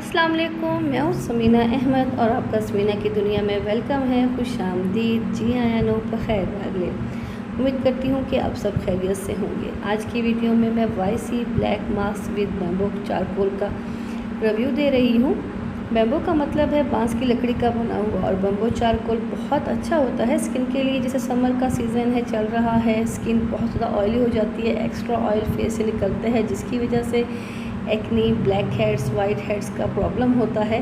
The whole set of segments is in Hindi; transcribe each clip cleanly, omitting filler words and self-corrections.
अस्सलाम वालेकुम, मैं हूँ समीना अहमद और आपका समीना की दुनिया में वेलकम है। खुश आमदीद। जी आया नो खैर वाले। उम्मीद करती हूँ कि आप सब खैरियत से होंगे। आज की वीडियो में मैं YC black mask with bamboo charcoal का रिव्यू दे रही हूँ। बैम्बो का मतलब है बांस की लकड़ी का बना हुआ, और बैम्बो चारकोल बहुत अच्छा होता है स्किन के लिए। जैसे समर का सीज़न है, चल रहा है, स्किन बहुत ज़्यादा ऑयली हो जाती है, एक्स्ट्रा ऑयल फेस से निकलता है, जिसकी वजह से acne, black heads, white heads का प्रॉब्लम होता है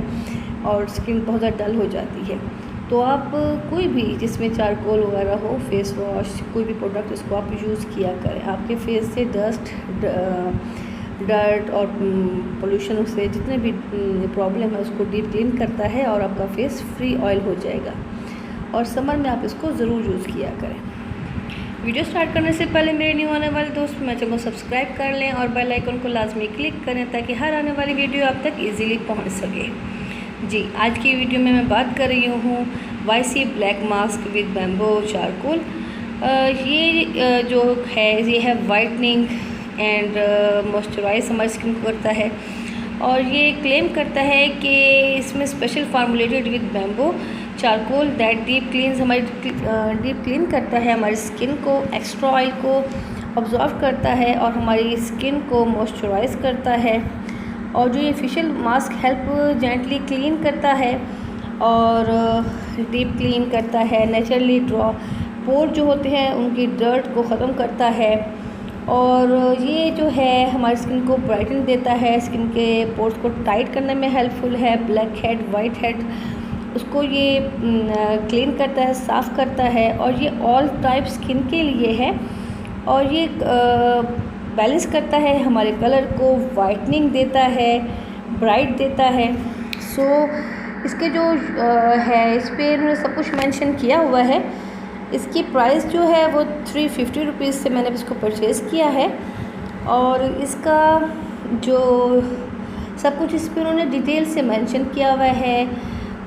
और स्किन बहुत ज़्यादा डल हो जाती है। तो आप कोई भी जिसमें चारकोल वगैरह हो, फेस वॉश, कोई भी प्रोडक्ट, इसको आप यूज़ किया करें। आपके फेस से डस्ट, डर्ट और पोल्यूशन से जितने भी प्रॉब्लम है उसको डीप क्लीन करता है और आपका फेस फ्री ऑयल हो जाएगा। और समर में आप इसको ज़रूर यूज़ किया करें। वीडियो स्टार्ट करने से पहले मेरे न्यू आने वाले दोस्त मेरे चैनल को सब्सक्राइब कर लें और बेल आइकन को लाजमी क्लिक करें ताकि हर आने वाली वीडियो आप तक इजीली पहुंच सके। जी, आज की वीडियो में मैं बात कर रही हूँ YC black mask with bamboo charcoal. ये जो है ये है वाइटनिंग एंड मॉइस्चराइज हमारी स्किन को करता है, और ये क्लेम करता है कि इसमें special formulated with bamboo charcoal that deep clean करता है हमारी स्किन को, एक्स्ट्रा ऑयल को ऑब्जॉर्व करता है और हमारी स्किन को मॉइस्चराइज करता है। और जो ये facial mask help gently clean करता है और डीप क्लीन करता है, नेचुरली ड्रॉ पोर जो होते हैं उनकी डर्ट को ख़त्म करता है, और ये जो है हमारी स्किन को ब्राइटन देता है, स्किन के पोर्स को टाइट करने में हेल्पफुल है। ब्लैक हेड, वाइट हेड, उसको ये क्लीन करता है, साफ़ करता है, और ये ऑल टाइप स्किन के लिए है। और ये बैलेंस करता है हमारे कलर को, वाइटनिंग देता है, ब्राइट देता है। सो इसके जो है इस पर इन्होंने सब कुछ मेंशन किया हुआ है। इसकी प्राइस जो है वो 350 रुपीज़ से मैंने इसको परचेज़ किया है, और इसका जो सब कुछ इस पर उन्होंने डिटेल से मेंशन किया हुआ है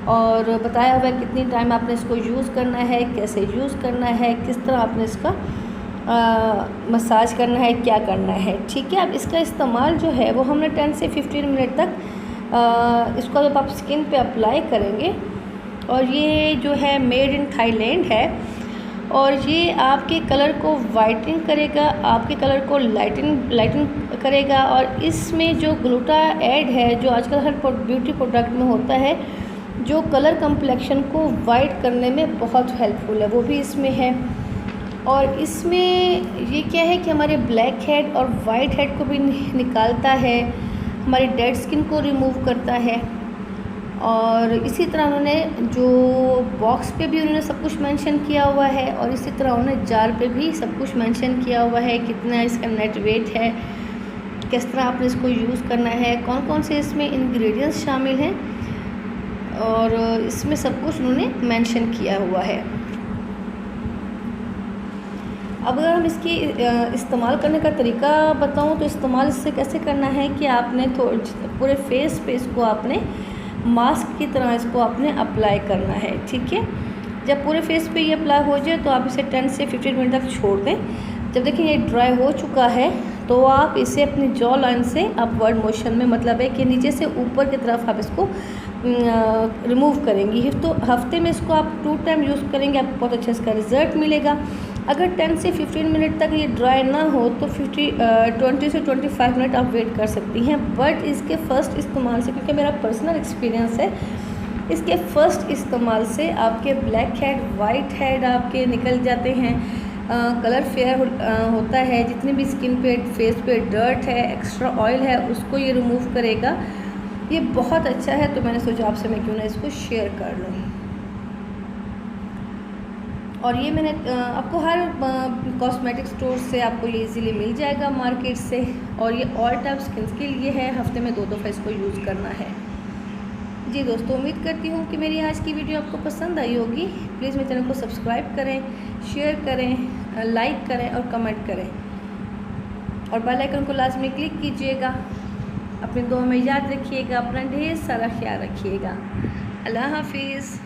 और बताया हुआ है कितनी टाइम आपने इसको यूज़ करना है, कैसे यूज़ करना है, किस तरह आपने इसका मसाज करना है, क्या करना है। ठीक है, अब इसका इस्तेमाल जो है वो हमने 10 से 15 मिनट तक इसको जब आप स्किन पे अप्लाई करेंगे, और ये जो है मेड इन थाईलैंड है, और ये आपके कलर को वाइटनिंग करेगा, आपके कलर को लाइटन करेगा। और इसमें जो ग्लूटा ऐड है, जो आजकल हर ब्यूटी प्रोडक्ट में होता है, जो कलर कम्प्लेक्शन को वाइट करने में बहुत हेल्पफुल है, वो भी इसमें है। और इसमें ये क्या है कि हमारे ब्लैक हेड और वाइट हेड को भी निकालता है, हमारी डेड स्किन को रिमूव करता है। और इसी तरह उन्होंने जो बॉक्स पे भी उन्होंने सब कुछ मेंशन किया हुआ है, और इसी तरह उन्होंने जार पे भी सब कुछ मेंशन किया हुआ है, कितना इसका नेट वेट है, किस तरह आपने इसको यूज़ करना है, कौन कौन से इसमें इंग्रेडिएंट्स शामिल हैं, और इसमें सब कुछ उन्होंने मेंशन किया हुआ है। अब अगर हम इसकी इस्तेमाल करने का तरीका बताऊं तो इस्तेमाल इससे कैसे करना है कि आपने पूरे फेस पे इसको आपने मास्क की तरह इसको आपने अप्लाई करना है। ठीक है, जब पूरे फेस पे ये अप्लाई हो जाए तो आप इसे 10 से 15 मिनट तक छोड़ दें। जब देखें ये ड्राई हो चुका है तो आप इसे अपनी जॉ लाइन से अपवर्ड मोशन में, मतलब है कि नीचे से ऊपर की तरफ आप इसको रिमूव करेंगी। तो हफ्ते में इसको आप 2 टाइम यूज़ करेंगे, आपको बहुत अच्छा इसका रिज़ल्ट मिलेगा। अगर 10 से 15 मिनट तक ये ड्राई ना हो तो 20 से 25 मिनट आप वेट कर सकती हैं। बट इसके फ़र्स्ट इस्तेमाल से, क्योंकि मेरा पर्सनल एक्सपीरियंस है, इसके फ़र्स्ट इस्तेमाल से आपके ब्लैक हेड, वाइट हेड आपके निकल जाते हैं, कलर फेयर होता है, जितनी भी स्किन पे, फेस पे डर्ट है, एक्स्ट्रा ऑयल है, उसको ये रिमूव करेगा। ये बहुत अच्छा है, तो मैंने सोचा आपसे मैं क्यों ना इसको शेयर कर लूँ। और ये मैंने आपको हर कॉस्मेटिक स्टोर से आपको ये इजीली मिल जाएगा मार्केट से, और ये ऑल टाइप स्किन के लिए है। हफ्ते में 2 दफ़ा इसको यूज़ करना है। जी दोस्तों, उम्मीद करती हूँ कि मेरी आज की वीडियो आपको पसंद आई होगी। प्लीज़ मेरे चैनल को सब्सक्राइब करें, शेयर करें, लाइक करें और कमेंट करें, और बेल आइकन को लाजमी क्लिक कीजिएगा। अपनी दुआ में याद रखिएगा, अपना ढेर सारा ख्याल रखिएगा। अल्लाह हाफिज़।